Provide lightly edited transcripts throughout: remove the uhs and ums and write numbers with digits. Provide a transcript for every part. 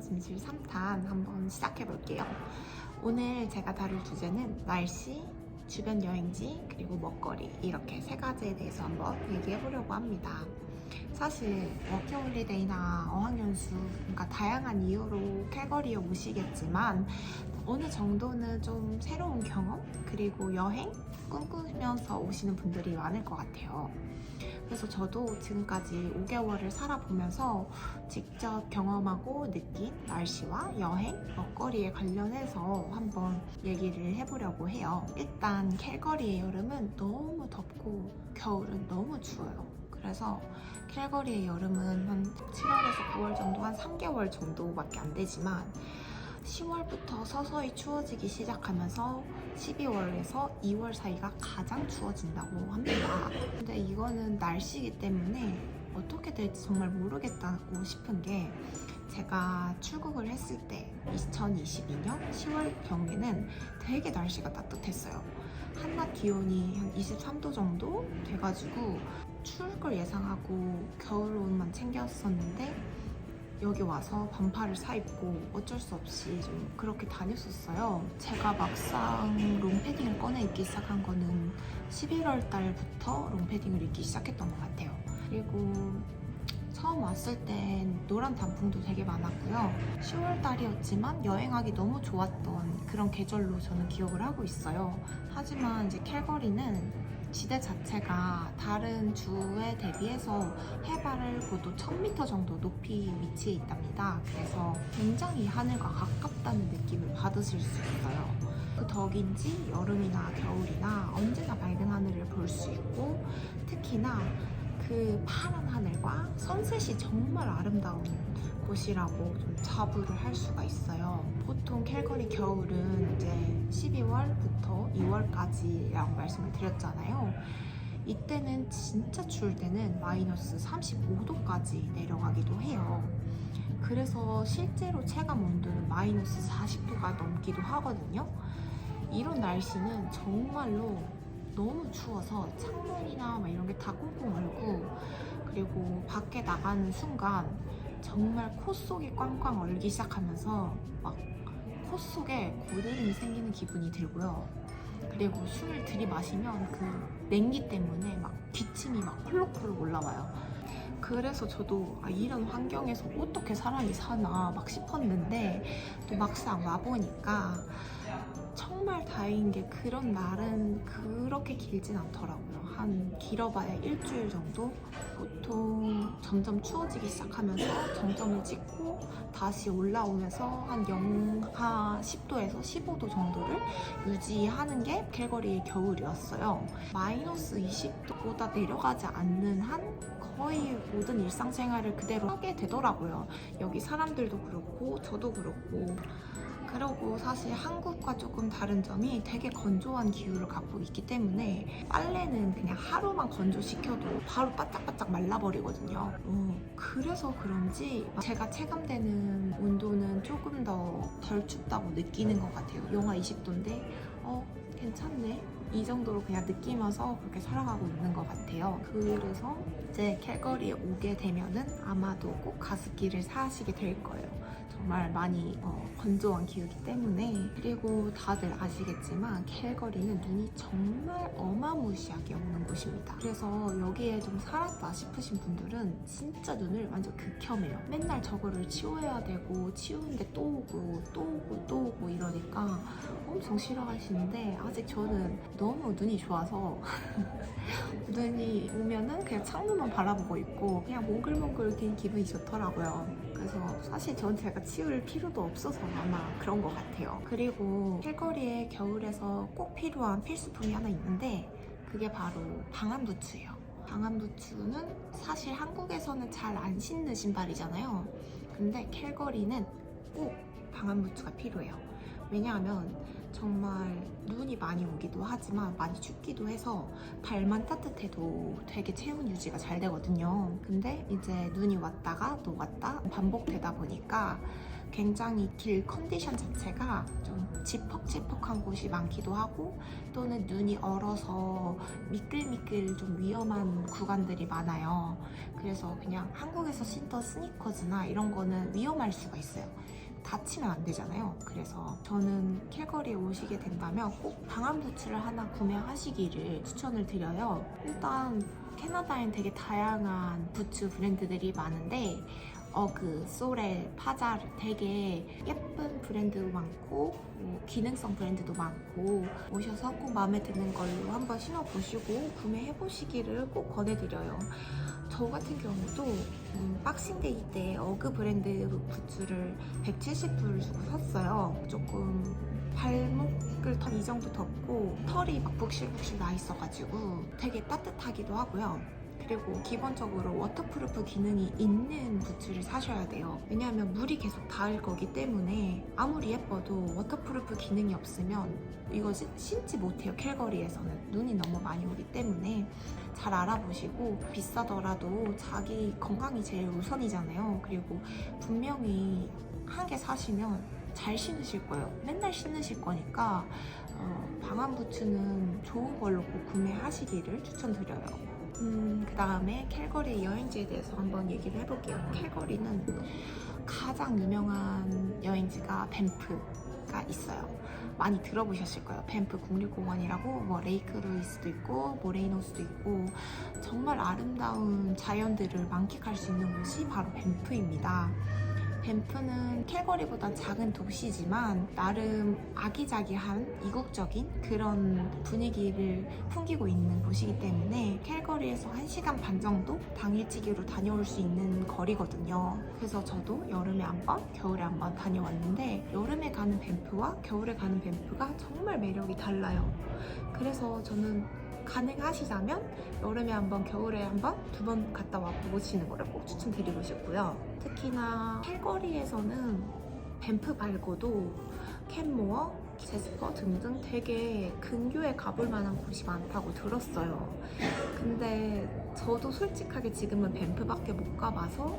객관 진실 3탄 한번 시작해 볼게요. 오늘 제가 다룰 주제는 날씨, 주변 여행지, 그리고 먹거리 이렇게 세 가지에 대해서 한번 얘기해 보려고 합니다. 사실 워킹홀리데이나 어학연수, 그러니까 다양한 이유로 캘거리에 오시겠지만 어느 정도는 좀 새로운 경험, 그리고 여행 꿈꾸면서 오시는 분들이 많을 것 같아요. 그래서 저도 지금까지 5개월을 살아보면서 직접 경험하고 느낀 날씨와 여행, 먹거리에 관련해서 한번 얘기를 해보려고 해요. 일단 캘거리의 여름은 너무 덥고 겨울은 너무 추워요. 그래서 캘거리의 여름은 한 7월에서 9월 정도, 한 3개월 정도밖에 안 되지만 10월부터 서서히 추워지기 시작하면서 12월에서 2월 사이가 가장 추워진다고 합니다. 근데 이거는 날씨이기 때문에 어떻게 될지 정말 모르겠다고 싶은 게, 제가 출국을 했을 때 2022년 10월 경에는 되게 날씨가 따뜻했어요. 한낮 기온이 한 23도 정도 돼가지고 추울 걸 예상하고 겨울옷만 챙겼었는데 여기 와서 반팔을 사입고 어쩔 수 없이 좀 그렇게 다녔었어요. 제가 막상 롱패딩을 꺼내 입기 시작한 거는 11월 달부터 롱패딩을 입기 시작했던 것 같아요. 그리고 처음 왔을 땐 노란 단풍도 되게 많았고요. 10월 달이었지만 여행하기 너무 좋았던 그런 계절로 저는 기억을 하고 있어요. 하지만 이제 캘거리는 지대 자체가 다른 주에 대비해서 해발 고도 1000m 정도 높이 위치해 있답니다. 그래서 굉장히 하늘과 가깝다는 느낌을 받으실 수 있어요. 그 덕인지 여름이나 겨울이나 언제나 밝은 하늘을 볼 수 있고, 특히나 그 파란 하늘과 선셋이 정말 아름다운 곳이라고 좀 자부를 할 수가 있어요. 보통 캘거리 겨울은 이제 12월부터 2월까지라고 말씀을 드렸잖아요. 이때는 진짜 추울 때는 마이너스 35도까지 내려가기도 해요. 그래서 실제로 체감 온도는 마이너스 40도가 넘기도 하거든요. 이런 날씨는 정말로 너무 추워서 창문이나 막 이런 게 다 꽁꽁 얼고, 그리고 밖에 나가는 순간 정말 코 속이 꽝꽝 얼기 시작하면서 막 코 속에 고드름이 생기는 기분이 들고요. 그리고 술을 들이마시면 그 냉기 때문에 막 기침이 막 콜록콜록 올라와요. 그래서 저도 이런 환경에서 어떻게 사람이 사나 막 싶었는데, 또 막상 와보니까 정말 다행인 게 그런 날은 그렇게 길진 않더라고요. 한 길어봐야 일주일 정도? 보통 점점 추워지기 시작하면서 정점을 찍고 다시 올라오면서 한 영하 10도에서 15도 정도를 유지하는 게 캘거리의 겨울이었어요. 마이너스 20도보다 내려가지 않는 한 거의 모든 일상생활을 그대로 하게 되더라고요. 여기 사람들도 그렇고 저도 그렇고. 그리고 사실 한국과 조금 다른 점이 되게 건조한 기후를 갖고 있기 때문에 빨래는 그냥 하루만 건조시켜도 바로 바짝바짝 말라버리거든요. 그래서 그런지 제가 체감되는 온도는 조금 더 덜 춥다고 느끼는 것 같아요. 영하 20도인데 괜찮네, 이 정도로 그냥 느끼면서 그렇게 살아가고 있는 것 같아요. 그래서 이제 캘거리에 오게 되면은 아마도 꼭 가습기를 사시게 될 거예요. 정말 많이 건조한 기후이기 때문에. 그리고 다들 아시겠지만 캘거리는 눈이 정말 어마무시하게 오는 곳입니다. 그래서 여기에 좀 살았다 싶으신 분들은 진짜 눈을 완전 극혐해요. 맨날 저거를 치워야 되고 치우는데 또 오고 또 오고 또 오고 이러니까 엄청 싫어하시는데, 아직 저는 너무 눈이 좋아서 눈이 오면은 그냥 창문만 바라보고 있고 그냥 몽글몽글 뛴 기분이 좋더라고요. 그래서 사실 전 제가 치울 필요도 없어서 아마 그런 것 같아요. 그리고 캘거리에 겨울에서 꼭 필요한 필수품이 하나 있는데 그게 바로 방한부츠예요. 방한부츠는 사실 한국에서는 잘 안 신는 신발이잖아요. 근데 캘거리는 꼭 방한부츠가 필요해요. 왜냐하면 정말 눈이 많이 오기도 하지만 많이 춥기도 해서 발만 따뜻해도 되게 체온 유지가 잘 되거든요. 근데 이제 눈이 왔다가 녹았다 반복되다 보니까 굉장히 길 컨디션 자체가 좀 지퍽지퍽한 곳이 많기도 하고 또는 눈이 얼어서 미끌미끌 좀 위험한 구간들이 많아요. 그래서 그냥 한국에서 신던 스니커즈나 이런 거는 위험할 수가 있어요. 다치면 안 되잖아요. 그래서 저는 캘거리에 오시게 된다면 꼭 방한 부츠를 하나 구매하시기를 추천을 드려요. 일단 캐나다엔 되게 다양한 부츠 브랜드들이 많은데 어그, 소렐, 파자르 되게 예쁜 브랜드도 많고 기능성 브랜드도 많고 오셔서 꼭 마음에 드는 걸로 한번 신어보시고 구매해보시기를 꼭 권해드려요. 저 같은 경우도 박싱데이 때 어그 브랜드 부츠를 170불 주고 샀어요. 조금 발목을 더 이 정도 덮고 털이 막 북실북실 나 있어가지고 되게 따뜻하기도 하고요. 그리고 기본적으로 워터프루프 기능이 있는 부츠를 사셔야 돼요. 왜냐하면 물이 계속 닿을 거기 때문에 아무리 예뻐도 워터프루프 기능이 없으면 이거 신지 못해요. 캘거리에서는 눈이 너무 많이 오기 때문에 잘 알아보시고 비싸더라도 자기 건강이 제일 우선이잖아요. 그리고 분명히 한 개 사시면 잘 신으실 거예요. 맨날 신으실 거니까 방한 부츠는 좋은 걸로 꼭 구매하시기를 추천드려요. 그 다음에 캘거리 여행지에 대해서 한번 얘기를 해볼게요. 캘거리는 가장 유명한 여행지가 밴프가 있어요. 많이 들어보셨을 거예요. 밴프 국립공원이라고 뭐 레이크 루이스도 있고 모레이노스도 있고 정말 아름다운 자연들을 만끽할 수 있는 곳이 바로 밴프입니다. 밴프는 캘거리보다 작은 도시지만 나름 아기자기한 이국적인 그런 분위기를 풍기고 있는 곳이기 때문에 캘거리에서 1시간 반 정도 당일치기로 다녀올 수 있는 거리거든요. 그래서 저도 여름에 한 번, 겨울에 한 번 다녀왔는데 여름에 가는 밴프와 겨울에 가는 밴프가 정말 매력이 달라요. 그래서 저는 가능하시다면 여름에 한 번, 겨울에 한 번, 두 번 갔다 와 보시는 거를 꼭 추천드리고 싶고요. 특히나 캘거리에서는 밴프 말고도 캔모어, 제스퍼 등등 되게 근교에 가볼 만한 곳이 많다고 들었어요. 근데 저도 솔직하게 지금은 밴프밖에 못 가봐서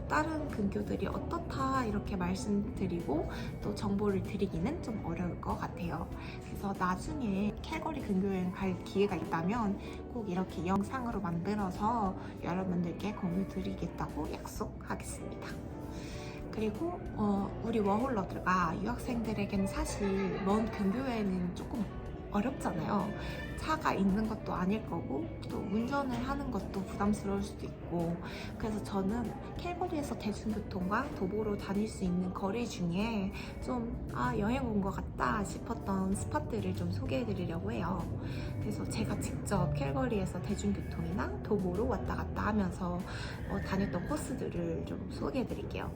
다른 근교들이 어떻다 이렇게 말씀드리고 또 정보를 드리기는 좀 어려울 것 같아요. 그래서 나중에 캘거리 근교여행 갈 기회가 있다면 꼭 이렇게 영상으로 만들어서 여러분들께 공유 드리겠다고 약속하겠습니다. 그리고 우리 워홀러들과 유학생들에게는 사실 먼 근교여행은 조금 어렵잖아요. 차가 있는 것도 아닐 거고 또 운전을 하는 것도 부담스러울 수도 있고 그래서 저는 캘거리에서 대중교통과 도보로 다닐 수 있는 거리 중에 좀 여행 온 것 같다 싶었던 스팟들을 좀 소개해 드리려고 해요. 그래서 제가 직접 캘거리에서 대중교통이나 도보로 왔다 갔다 하면서 다녔던 코스들을 좀 소개해 드릴게요.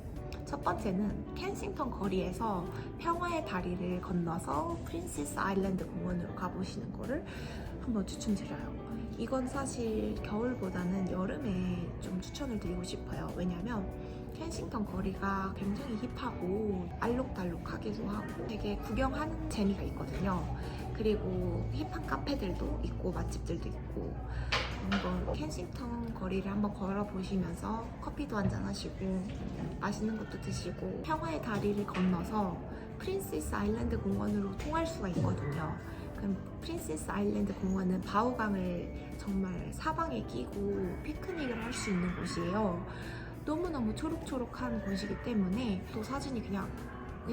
첫 번째는 켄싱턴 거리에서 평화의 다리를 건너서 프린세스 아일랜드 공원으로 가보시는 거를 한번 추천드려요. 이건 사실 겨울보다는 여름에 좀 추천을 드리고 싶어요. 왜냐면 켄싱턴 거리가 굉장히 힙하고 알록달록하기도 하고 되게 구경하는 재미가 있거든요. 그리고 힙한 카페들도 있고 맛집들도 있고 한번 켄싱턴 거리를 한번 걸어보시면서 커피도 한잔 하시고 맛있는 것도 드시고 평화의 다리를 건너서 프린세스 아일랜드 공원으로 통할 수가 있거든요. 그럼 프린세스 아일랜드 공원은 바오강을 정말 사방에 끼고 피크닉을 할 수 있는 곳이에요. 너무너무 초록초록한 곳이기 때문에 또 사진이 그냥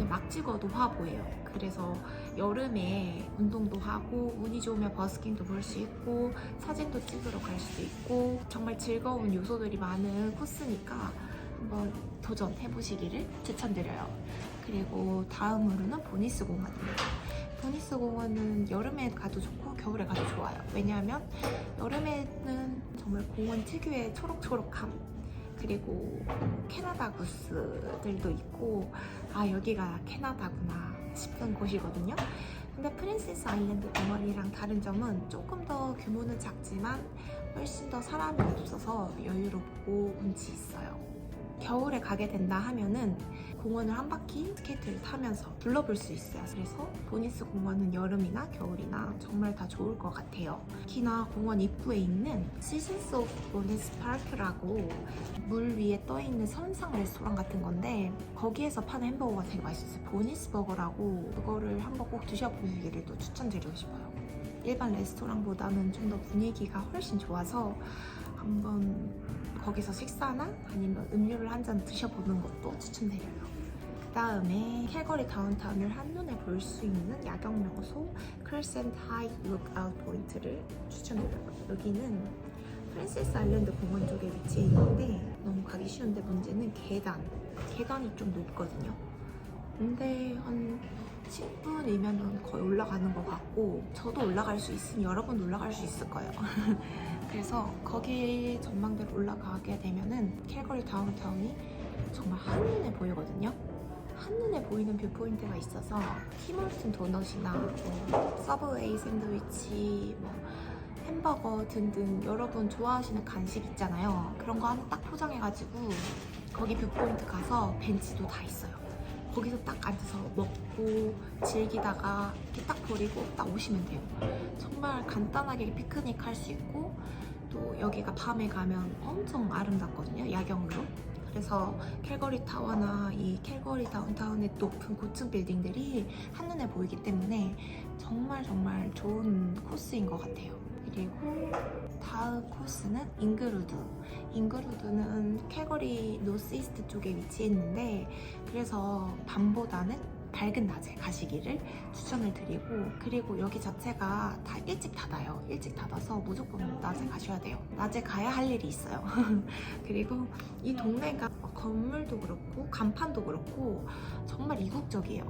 막 찍어도 화보예요. 그래서 여름에 운동도 하고 운이 좋으면 버스킹도 볼 수 있고 사진도 찍으러 갈 수도 있고 정말 즐거운 요소들이 많은 코스니까 한번 도전해보시기를 추천드려요. 그리고 다음으로는 보니스 공원입니다. 보니스 공원은 여름에 가도 좋고 겨울에 가도 좋아요. 왜냐하면 여름에는 정말 공원 특유의 초록초록함 그리고 캐나다 구스들도 있고 여기가 캐나다구나 싶은 곳이거든요. 근데 프린세스 아일랜드 공원이랑 다른 점은 조금 더 규모는 작지만 훨씬 더 사람이 없어서 여유롭고 운치 있어요. 겨울에 가게 된다 하면은 공원을 한 바퀴 스케이트를 타면서 둘러볼 수 있어요. 그래서 보니스 공원은 여름이나 겨울이나 정말 다 좋을 것 같아요. 특히나 공원 입구에 있는 시즌스 오브 보니스 파크라고 물 위에 떠있는 선상 레스토랑 같은 건데 거기에서 파는 햄버거가 되게 맛있어요. 보니스 버거라고 그거를 한번 꼭 드셔보시기를 또 추천드리고 싶어요. 일반 레스토랑보다는 좀 더 분위기가 훨씬 좋아서 한번 거기서 식사나 아니면 음료를 한 잔 드셔보는 것도 추천드려요. 그 다음에 캘거리 다운타운을 한눈에 볼 수 있는 야경 명소 크레센트 하이 룩아웃 포인트를 추천드려요. 여기는 프랜시스 아일랜드 공원 쪽에 위치해 있는데 너무 가기 쉬운데 문제는 계단이 좀 높거든요. 근데 한 10분이면 거의 올라가는 것 같고 저도 올라갈 수 있으니 여러분 올라갈 수 있을 거예요. 그래서 거기 전망대로 올라가게 되면은 캘거리 다운타운이 정말 한눈에 보이거든요. 한눈에 보이는 뷰포인트가 있어서 티몰튼 도넛이나 뭐 서브웨이 샌드위치, 뭐 햄버거 등등 여러분 좋아하시는 간식 있잖아요. 그런 거 하나 딱 포장해가지고 거기 뷰포인트 가서 벤치도 다 있어요. 거기서 딱 앉아서 먹고 즐기다가 이렇게 딱 버리고 딱 오시면 돼요. 정말 간단하게 피크닉 할 수 있고 또 여기가 밤에 가면 엄청 아름답거든요. 야경으로. 그래서 캘거리 타워나 이 캘거리 다운타운의 높은 고층 빌딩들이 한눈에 보이기 때문에 정말 좋은 코스인 것 같아요. 그리고 다음 코스는 잉그루드. 잉그루드는 캘거리 노스이스트 쪽에 위치해 있는데 그래서 밤보다는 밝은 낮에 가시기를 추천을 드리고 그리고 여기 자체가 다 일찍 닫아요. 일찍 닫아서 무조건 낮에 가셔야 돼요. 낮에 가야 할 일이 있어요. 그리고 이 동네가 건물도 그렇고 간판도 그렇고 정말 이국적이에요.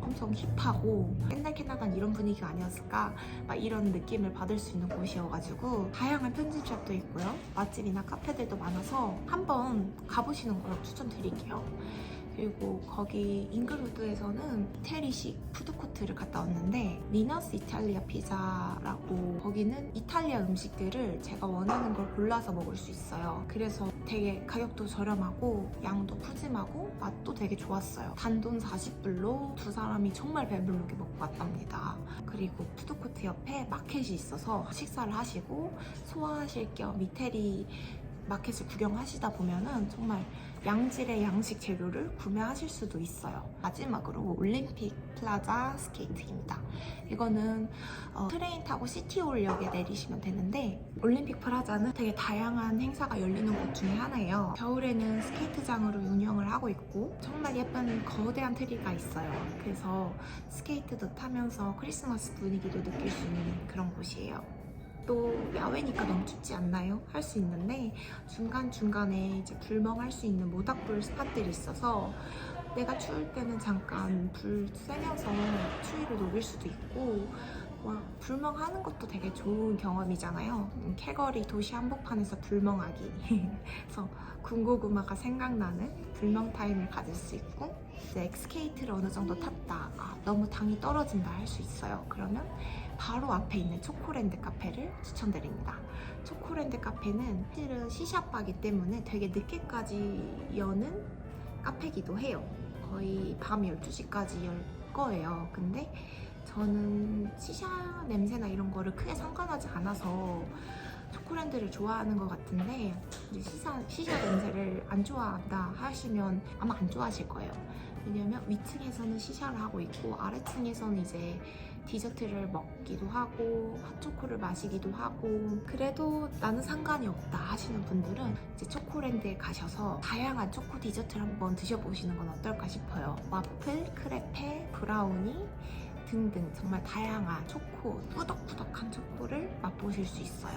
엄청 힙하고 옛날 캐나다는 이런 분위기가 아니었을까 막 이런 느낌을 받을 수 있는 곳이어가지고 다양한 편집샵도 있고요. 맛집이나 카페들도 많아서 한번 가보시는 걸 추천드릴게요. 그리고 거기 잉그루드에서는 이태리식 푸드코트를 갔다 왔는데 미너스 이탈리아 피자라고 거기는 이탈리아 음식들을 제가 원하는 걸 골라서 먹을 수 있어요. 그래서 되게 가격도 저렴하고 양도 푸짐하고 맛도 되게 좋았어요. 단돈 40불로 두 사람이 정말 배부르게 먹고 왔답니다. 그리고 푸드코트 옆에 마켓이 있어서 식사를 하시고 소화하실 겸 이태리 마켓을 구경하시다 보면은 정말 양질의 양식 재료를 구매하실 수도 있어요. 마지막으로 올림픽 플라자 스케이트입니다. 이거는 트레인 타고 시티홀역에 내리시면 되는데 올림픽 플라자는 되게 다양한 행사가 열리는 곳 중에 하나예요. 겨울에는 스케이트장으로 운영을 하고 있고 정말 예쁜 거대한 트리가 있어요. 그래서 스케이트도 타면서 크리스마스 분위기도 느낄 수 있는 그런 곳이에요. 또 야외니까 너무 춥지 않나요? 할 수 있는데 중간중간에 이제 불멍할 수 있는 모닥불 스팟들이 있어서 내가 추울 때는 잠깐 불 쐬면서 추위를 녹일 수도 있고 불멍하는 것도 되게 좋은 경험이잖아요. 캘거리 도시 한복판에서 불멍하기 그래서 군고구마가 생각나는 불멍 타임을 가질 수 있고 이제 스케이트를 어느 정도 탔다 너무 당이 떨어진다 할 수 있어요. 그러면 바로 앞에 있는 초코랜드 카페를 추천드립니다. 초코랜드 카페는 실은 시샤바기 때문에 되게 늦게까지 여는 카페기도 해요. 거의 밤 12시까지 열 거예요. 근데 저는 시샤 냄새나 이런 거를 크게 상관하지 않아서 초코랜드를 좋아하는 것 같은데 시샤 냄새를 안 좋아한다 하시면 아마 안 좋아하실 거예요. 왜냐면 위층에서는 시샤를 하고 있고 아래층에서는 이제 디저트를 먹기도 하고 핫초코를 마시기도 하고 그래도 나는 상관이 없다 하시는 분들은 이제 초코랜드에 가셔서 다양한 초코 디저트를 한번 드셔보시는 건 어떨까 싶어요. 와플, 크레페, 브라우니 등등 정말 다양한 초코, 꾸덕꾸덕한 초코를 맛보실 수 있어요.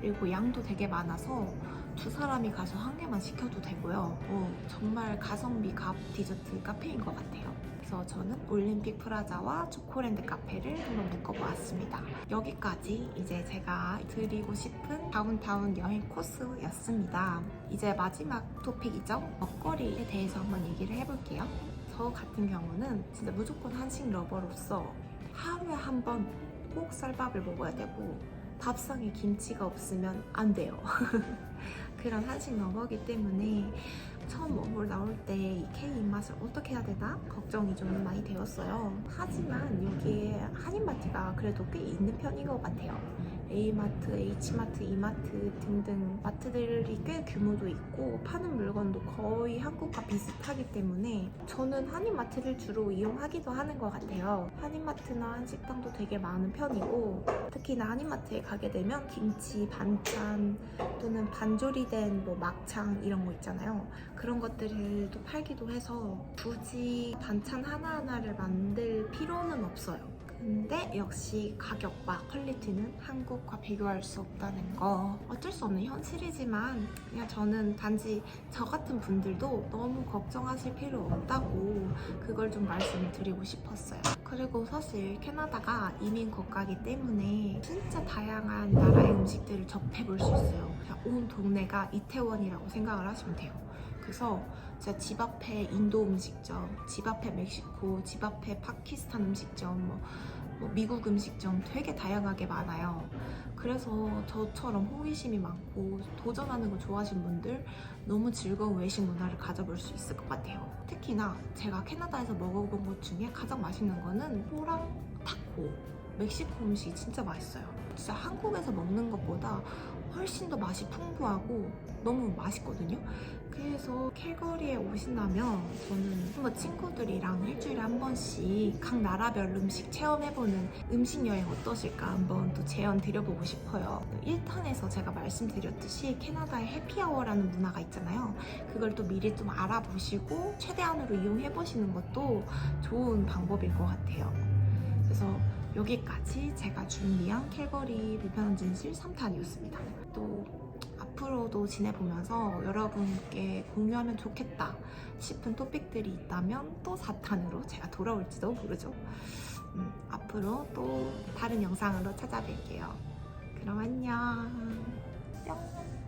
그리고 양도 되게 많아서 두 사람이 가서 한 개만 시켜도 되고요. 정말 가성비 값 디저트 카페인 것 같아요. 그래서 저는 올림픽 프라자와 초코랜드 카페를 한번 묶어보았습니다. 여기까지 이제 제가 드리고 싶은 다운타운 여행 코스였습니다. 이제 마지막 토픽이죠. 먹거리에 대해서 한번 얘기를 해볼게요. 저 같은 경우는 진짜 무조건 한식 러버로서 하루에 한 번 꼭 쌀밥을 먹어야 되고 밥상에 김치가 없으면 안 돼요. 그런 한식 러버기 때문에 처음 워홀 나올 때 이 K 입맛을 어떻게 해야 되나 걱정이 좀 많이 되었어요. 하지만 여기에 한인마트가 그래도 꽤 있는 편인 것 같아요. A마트, H마트, E마트 등등 마트들이 꽤 규모도 있고 파는 물건도 거의 한국과 비슷하기 때문에 저는 한인마트를 주로 이용하기도 하는 것 같아요. 한인마트나 한식당도 되게 많은 편이고 특히나 한인마트에 가게 되면 김치, 반찬 또는 반조리된 뭐 막창 이런 거 있잖아요. 그런 것들도 팔기도 해서 굳이 반찬 하나하나를 만들 필요는 없어요. 근데 역시 가격과 퀄리티는 한국과 비교할 수 없다는 거 어쩔 수 없는 현실이지만 그냥 저는 단지 저 같은 분들도 너무 걱정하실 필요 없다고 그걸 좀 말씀을 드리고 싶었어요. 그리고 사실 캐나다가 이민 국가이기 때문에 진짜 다양한 나라의 음식들을 접해볼 수 있어요. 그냥 온 동네가 이태원이라고 생각을 하시면 돼요. 그래서 제가 집 앞에 인도 음식점, 집 앞에 멕시코, 집 앞에 파키스탄 음식점, 뭐 미국 음식점 되게 다양하게 많아요. 그래서 저처럼 호기심이 많고 도전하는 거 좋아하시는 분들 너무 즐거운 외식 문화를 가져볼 수 있을 것 같아요. 특히나 제가 캐나다에서 먹어본 것 중에 가장 맛있는 거는 호랑 타코. 멕시코 음식이 진짜 맛있어요. 진짜 한국에서 먹는 것보다 훨씬 더 맛이 풍부하고 너무 맛있거든요. 그래서 캘거리에 오신다면 저는 한번 친구들이랑 일주일에 한 번씩 각 나라별 음식 체험해보는 음식 여행 어떠실까 한번 또 제안 드려보고 싶어요. 1탄에서 제가 말씀드렸듯이 캐나다에 해피아워라는 문화가 있잖아요. 그걸 또 미리 좀 알아보시고 최대한으로 이용해보시는 것도 좋은 방법일 것 같아요. 그래서 여기까지 제가 준비한 캘거리 불편한 진실 3탄이었습니다. 또 앞으로도 지내보면서 여러분께 공유하면 좋겠다 싶은 토픽들이 있다면 또 4탄으로 제가 돌아올지도 모르죠. 앞으로 또 다른 영상으로 찾아뵐게요. 그럼 안녕. 뿅.